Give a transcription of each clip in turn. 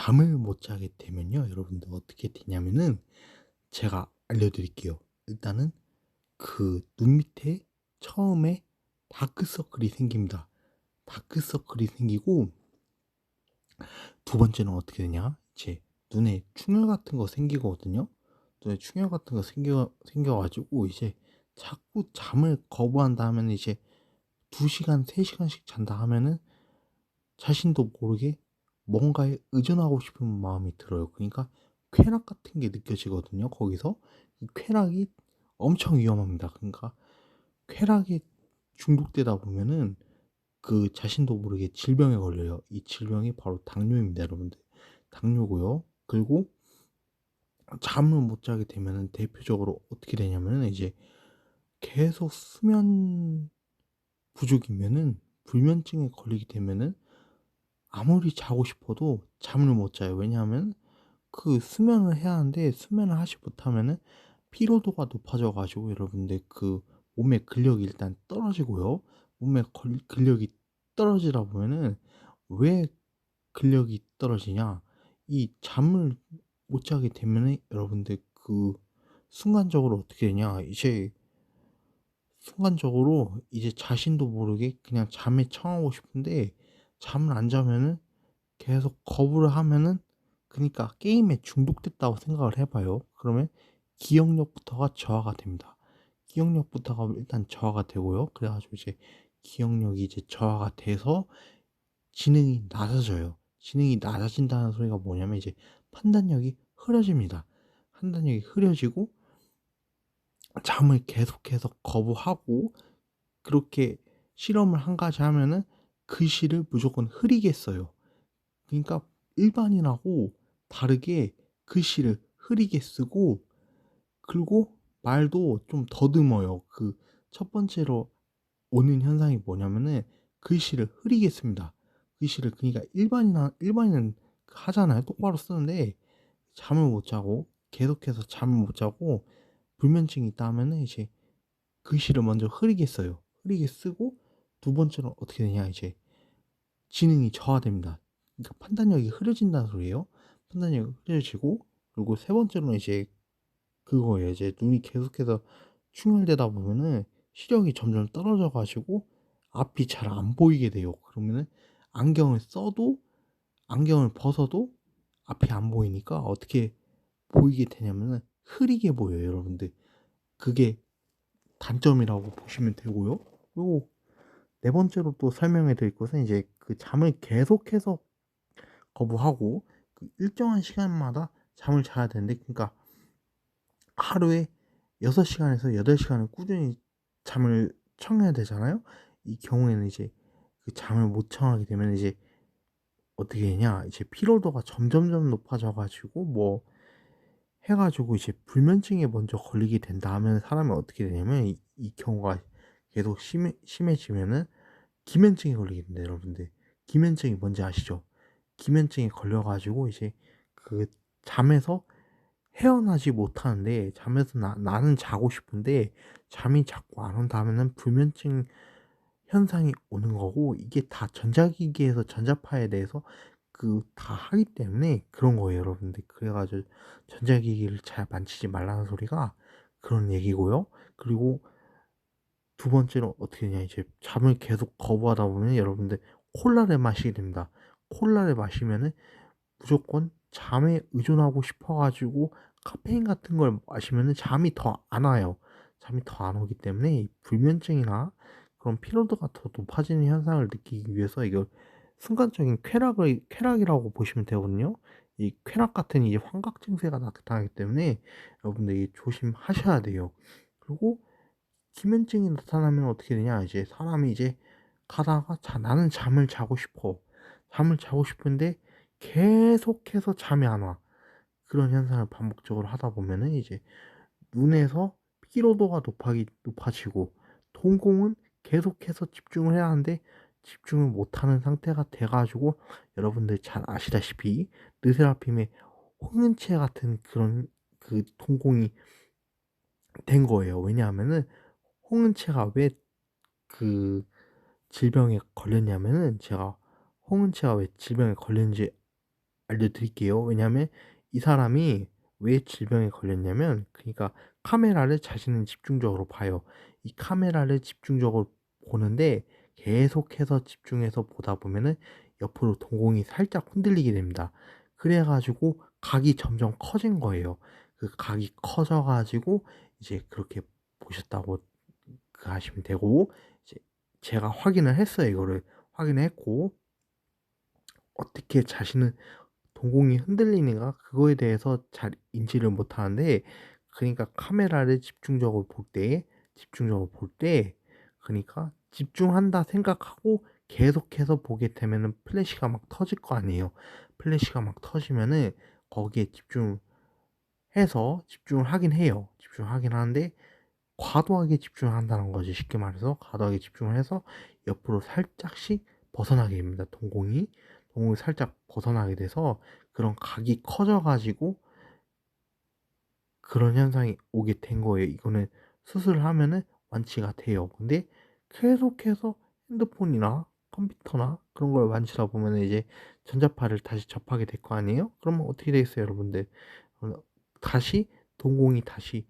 잠을 못 자게 되면요, 여러분들 어떻게 되냐면은 제가 알려드릴게요. 일단은 그 눈 밑에 처음에 다크서클이 생깁니다. 다크서클이 생기고, 두 번째는 어떻게 되냐? 이제 눈에 충혈 같은 거 생기거든요. 눈에 충혈 같은 거 생겨가지고 이제 자꾸 잠을 거부한다 하면, 이제 2시간, 3시간씩 잔다 하면은 자신도 모르게 뭔가에 의존하고 싶은 마음이 들어요. 그러니까 쾌락 같은 게 느껴지거든요. 거기서 이 쾌락이 엄청 위험합니다. 그러니까 쾌락에 중독되다 보면은 그 자신도 모르게 질병에 걸려요. 이 질병이 바로 당뇨입니다, 여러분들. 당뇨고요. 그리고 잠을 못 자게 되면은 대표적으로 어떻게 되냐면은, 이제 계속 수면 부족이면은, 불면증에 걸리게 되면은 아무리 자고 싶어도 잠을 못 자요. 왜냐하면 그 수면을 해야 하는데, 수면을 하지 못하면은 피로도가 높아져 가지고 여러분들 그 몸의 근력이 일단 떨어지고요. 몸의 근력이 떨어지다 보면은, 왜 근력이 떨어지냐? 이 잠을 못 자게 되면은 여러분들 그 순간적으로 어떻게 되냐? 이제 순간적으로 이제 자신도 모르게 그냥 잠에 청하고 싶은데, 잠을 안 자면은 계속 거부를 하면은, 그니까 게임에 중독됐다고 생각을 해 봐요. 그러면 기억력부터가 저하가 됩니다. 기억력부터가 일단 저하가 되고요. 그래 가지고 이제 기억력이 이제 저하가 돼서 지능이 낮아져요. 지능이 낮아진다는 소리가 뭐냐면, 이제 판단력이 흐려집니다. 판단력이 흐려지고 잠을 계속해서 거부하고, 그렇게 실험을 한 가지 하면은 글씨를 무조건 흐리게 써요. 그러니까 일반인하고 다르게 글씨를 흐리게 쓰고, 그리고 말도 좀 더듬어요. 그 첫 번째로 오는 현상이 뭐냐면은 글씨를 흐리게 씁니다. 글씨를, 그러니까 일반인은 하잖아요. 똑바로 쓰는데 잠을 못 자고, 계속해서 잠을 못 자고 불면증이 있다 하면은 이제 글씨를 먼저 흐리게 써요. 흐리게 쓰고, 두 번째로 어떻게 되냐, 이제 지능이 저하됩니다. 그러니까 판단력이 흐려진다는 소리예요. 판단력이 흐려지고, 그리고 세 번째로는 이제 그거예요. 이제 눈이 계속해서 충혈되다 보면은 시력이 점점 떨어져 가지고 앞이 잘 안 보이게 돼요. 그러면은 안경을 써도, 안경을 벗어도 앞이 안 보이니까 어떻게 보이게 되냐면은 흐리게 보여요, 여러분들. 그게 단점이라고 보시면 되고요. 그리고 네 번째로 또 설명해 드릴 것은, 이제 그 잠을 계속해서 거부하고 그 일정한 시간마다 잠을 자야 되는데, 그러니까 하루에 6시간에서 8시간을 꾸준히 잠을 청해야 되잖아요. 이 경우에는 이제 그 잠을 못 청하게 되면 이제 어떻게 되냐, 이제 피로도가 점점점 높아져 가지고 뭐 해 가지고 이제 불면증에 먼저 걸리게 된다 하면, 사람이 어떻게 되냐면 이 경우가 계속 심해지면은 기면증에 걸리게 됩니다, 여러분들. 기면증이 뭔지 아시죠? 기면증에 걸려 가지고 이제 그 잠에서 헤어나지 못하는데, 잠에서 나는 자고 싶은데 잠이 자꾸 안 온다 하면은 불면증 현상이 오는 거고, 이게 다 전자기기에서 전자파에 대해서 그 다 하기 때문에 그런 거예요, 여러분들. 그래 가지고 전자기기를 잘 만지지 말라는 소리가 그런 얘기고요. 그리고 두 번째로 어떻게 되냐, 이제 잠을 계속 거부하다 보면 여러분들 콜라를 마시게 됩니다. 콜라를 마시면은 무조건 잠에 의존하고 싶어 가지고 카페인 같은 걸 마시면은 잠이 더 안 와요. 잠이 더 안 오기 때문에 이 불면증이나 그런 피로도가 더 높아지는 현상을 느끼기 위해서 이걸 순간적인 쾌락이라고 보시면 되거든요. 이 쾌락 같은 이제 환각 증세가 나타나기 때문에 여러분들이 조심하셔야 돼요. 그리고 기면증이 나타나면 어떻게 되냐, 이제 사람이 이제 가다가 나는 잠을 자고 싶어. 잠을 자고 싶은데 계속해서 잠이 안 와. 그런 현상을 반복적으로 하다 보면은 이제 눈에서 피로도가 높아지고, 동공은 계속해서 집중을 해야 하는데 집중을 못하는 상태가 돼 가지고, 여러분들 잘 아시다시피 르세라핌의 홍은체 같은 그런 그 동공이 된 거예요. 왜냐하면은 홍은체가 왜 그 질병에 걸렸냐면은, 제가 홍은체가 왜 질병에 걸렸는지 알려드릴게요. 왜냐하면 이 사람이 왜 질병에 걸렸냐면, 그러니까 카메라를 자신은 집중적으로 봐요. 이 카메라를 집중적으로 보는데 계속해서 집중해서 보다 보면은 옆으로 동공이 살짝 흔들리게 됩니다. 그래 가지고 각이 점점 커진 거예요. 그 각이 커져 가지고 이제 그렇게 보셨다고 하시면 되고, 이제 제가 확인을 했어요. 이거를 확인을 했고, 어떻게 자신은 동공이 흔들리는가 그거에 대해서 잘 인지를 못하는데, 그러니까 카메라를 집중적으로 볼 때 그러니까 집중한다 생각하고 계속해서 보게 되면은 플래시가 막 터질 거 아니에요. 플래시가 막 터지면은 거기에 집중을 하긴 해요. 집중하긴 하는데 과도하게 집중을 한다는 거지. 쉽게 말해서 과도하게 집중을 해서 옆으로 살짝씩 벗어나게 됩니다. 동공이 살짝 벗어나게 돼서 그런 각이 커져 가지고 그런 현상이 오게 된 거예요. 이거는 수술을 하면은 완치가 돼요. 근데 계속해서 핸드폰이나 컴퓨터나 그런 걸 만지다 보면은 이제 전자파를 다시 접하게 될 거 아니에요? 그러면 어떻게 되겠어요, 여러분들? 어 다시 동공이 다시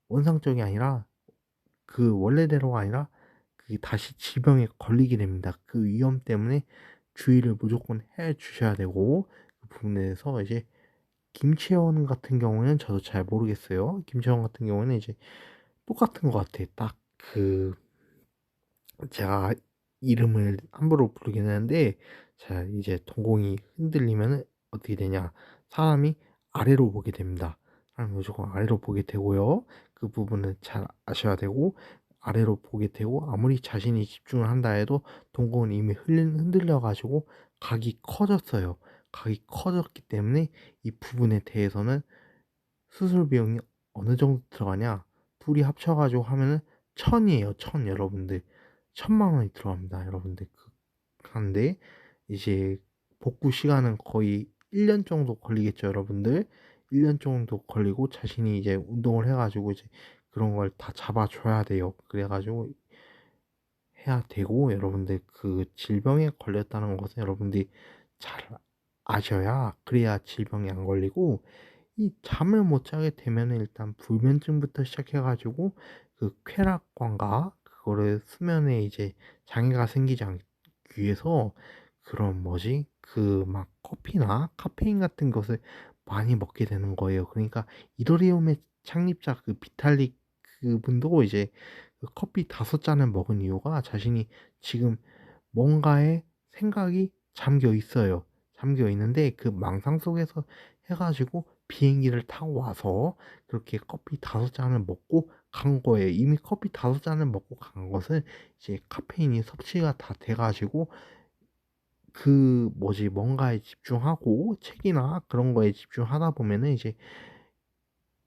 원상적이 아니라, 그 원래대로가 아니라 그게 다시 질병에 걸리게 됩니다. 그 위험 때문에 주의를 무조건 해 주셔야 되고, 그 부분에 대해서 이제 김채원 같은 경우는 저도 잘 모르겠어요. 김채원 같은 경우는 이제 똑같은 것 같아. 딱 그 제가 이름을 함부로 부르긴 하는데, 자 이제 동공이 흔들리면은 어떻게 되냐? 사람이 아래로 보게 됩니다. 사람이 무조건 아래로 보게 되고요. 그 부분은 잘 아셔야 되고, 아래로 보게 되고 아무리 자신이 집중을 한다 해도 동공은 이미 흔들려 가지고 각이 커졌어요. 각이 커졌기 때문에 이 부분에 대해서는 수술 비용이 어느 정도 들어가냐? 둘이 합쳐 가지고 하면은 1,000이에요. 1,000, 여러분들. 1,000만 원이 들어갑니다, 여러분들. 하는데 이제 복구 시간은 거의 1년 정도 걸리겠죠, 여러분들. 1년 정도 걸리고 자신이 이제 운동을 해 가지고 이제 그런 걸 다 잡아 줘야 돼요. 그래 가지고 해야 되고, 여러분들 그 질병에 걸렸다는 것은 여러분들이 잘 아셔야, 그래야 질병이 안 걸리고, 이 잠을 못 자게 되면은 일단 불면증부터 시작해 가지고 그 쾌락광과 그거를 수면에 이제 장애가 생기지 않기 위해서 그런 뭐지? 그 막 커피나 카페인 같은 것을 많이 먹게 되는 거예요. 그러니까 이더리움의 창립자 그 비탈릭 그분도 이제 그 커피 5잔을 먹은 이유가 자신이 지금 뭔가에 생각이 잠겨 있어요. 잠겨 있는데 그 망상 속에서 해 가지고 비행기를 타고 와서 그렇게 커피 5잔을 먹고 간 거예요. 이미 커피 5잔을 먹고 간 것은 이제 카페인이 섭취가 다 돼 가지고 그 뭐지, 뭔가에 집중하고 책이나 그런 거에 집중하다 보면은 이제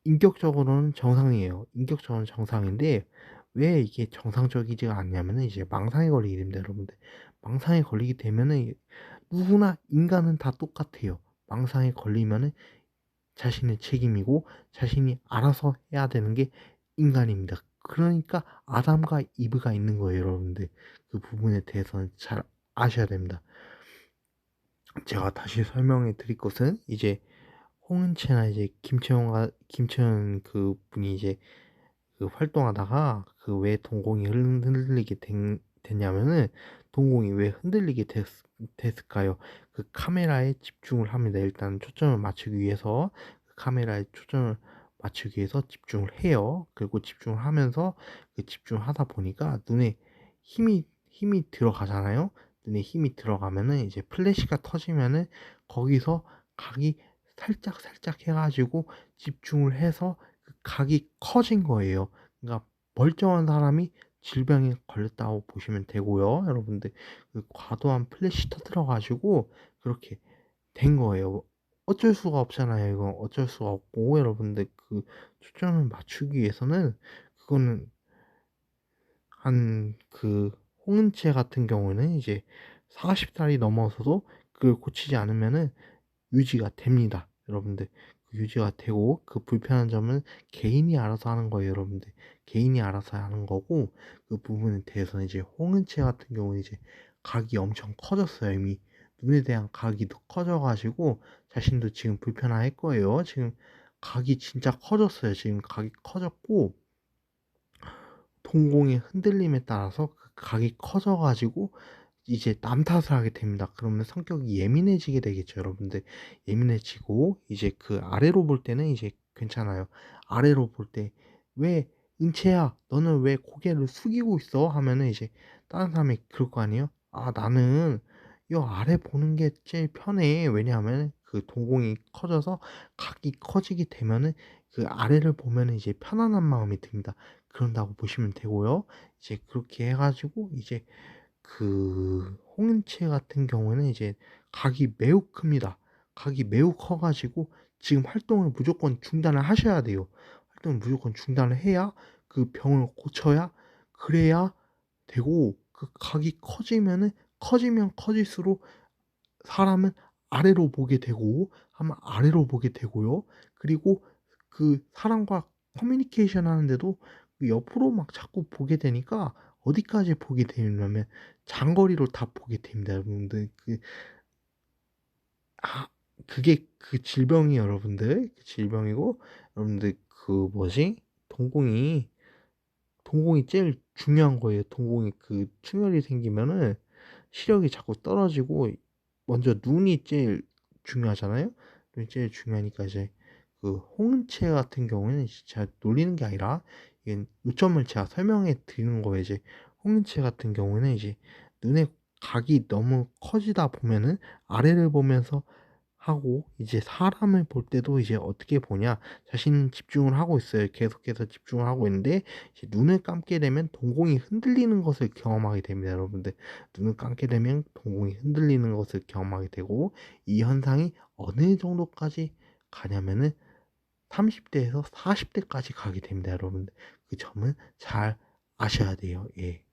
인격적으로는 정상이에요. 인격적으로는 정상인데 왜 이게 정상적이지가 않냐면은 이제 망상에 걸리게 됩니다, 여러분들. 망상에 걸리게 되면은 누구나 인간은 다 똑같아요. 망상에 걸리면은 자신의 책임이고 자신이 알아서 해야 되는 게 인간입니다. 그러니까 아담과 이브가 있는 거예요, 여러분들. 그 부분에 대해서는 잘 아셔야 됩니다. 제가 다시 설명해 드릴 것은 이제 홍은채나 이제 김채원 그분이 이제 그 활동하다가 그 왜 동공이 흔들리게 됐냐면은, 동공이 왜 흔들리게 됐을까요? 그 카메라에 집중을 합니다. 일단 초점을 맞추기 위해서 그 카메라에 초점을 맞추기 위해서 집중을 해요. 그리고 집중을 하면서 그 집중하다 보니까 눈에 힘이 들어가잖아요. 눈에 힘이 들어가면은 이제 플래시가 터지면은 거기서 각이 살짝 해가지고 집중을 해서 그 각이 커진 거예요. 그러니까 멀쩡한 사람이 질병에 걸렸다고 보시면 되고요. 여러분들 그 과도한 플래시 터뜨려 가지고 그렇게 된 거예요. 어쩔 수가 없잖아요. 이건 어쩔 수가 없고, 여러분들 그 초점을 맞추기 위해서는 그거는 한 그 홍은채 같은 경우는 이제 40살이 넘어서도 그걸 고치지 않으면은 유지가 됩니다, 여러분들. 유지가 되고 그 불편한 점은 개인이 알아서 하는 거예요, 여러분들. 개인이 알아서 하는 거고, 그 부분에 대해서는 이제 홍은채 같은 경우는 이제 각이 엄청 커졌어요, 이미. 눈에 대한 각이 더 커져 가지고 자신도 지금 불편할 거예요. 지금 각이 진짜 커졌어요. 지금 각이 커졌고 동공의 흔들림에 따라서 그 각이 커져 가지고 이제 남 탓을 하게 됩니다. 그러면 성격이 예민해지게 되겠죠, 여러분들. 예민해지고 이제 그 아래로 볼 때는 이제 괜찮아요. 아래로 볼 때 "왜 은채야 너는 왜 고개를 숙이고 있어?" 하면은 이제 다른 사람이 그럴 거 아니에요. "아 나는 요 아래 보는 게 제일 편해." 왜냐하면은 그 동공이 커져서 각이 커지게 되면은 그 아래를 보면은 이제 편안한 마음이 듭니다. 그런다고 보시면 되고요. 이제 그렇게 해 가지고 이제 그 홍은채 같은 경우에는 이제 각이 매우 큽니다. 각이 매우 커 가지고 지금 활동을 무조건 중단을 하셔야 돼요. 활동을 무조건 중단을 해야 그 병을 고쳐야 그래야 되고 그 각이 커지면 커질수록 사람은 아래로 보게 되고 하면 아래로 보게 되고요. 그리고 그 사람과 커뮤니케이션 하는데도 그 옆으로 막 자꾸 보게 되니까 어디까지 보게 되냐면 장거리로 다 보게 됩니다, 여러분들. 아 그게 그 질병이 여러분들 그 질병이고 여러분들 그 뭐지? 동공이 동공이 제일 중요한 거예요. 동공이 그 충혈이 생기면은 시력이 자꾸 떨어지고 먼저 눈이 제일 중요하잖아요. 눈이 제일 중요하니까 이제 그 홍은채 같은 경우에는 진짜 놀리는 게 아니라 이게 요점을 제가 설명해 드리는 거예요. 이제 홍은채 같은 경우에는 이제 눈의 각이 너무 커지다 보면은 아래를 보면서 하고 이제 사람을 볼 때도 이제 어떻게 보냐 자신은 집중을 하고 있어요. 계속해서 집중을 하고 있는데 이제 눈을 감게 되면 동공이 흔들리는 것을 경험하게 됩니다, 여러분들. 눈을 감게 되면 동공이 흔들리는 것을 경험하게 되고 이 현상이 어느 정도까지 가냐면은 30 대에서 40 대까지 가게 됩니다, 여러분들. 그 점은 잘 아셔야 돼요. 예.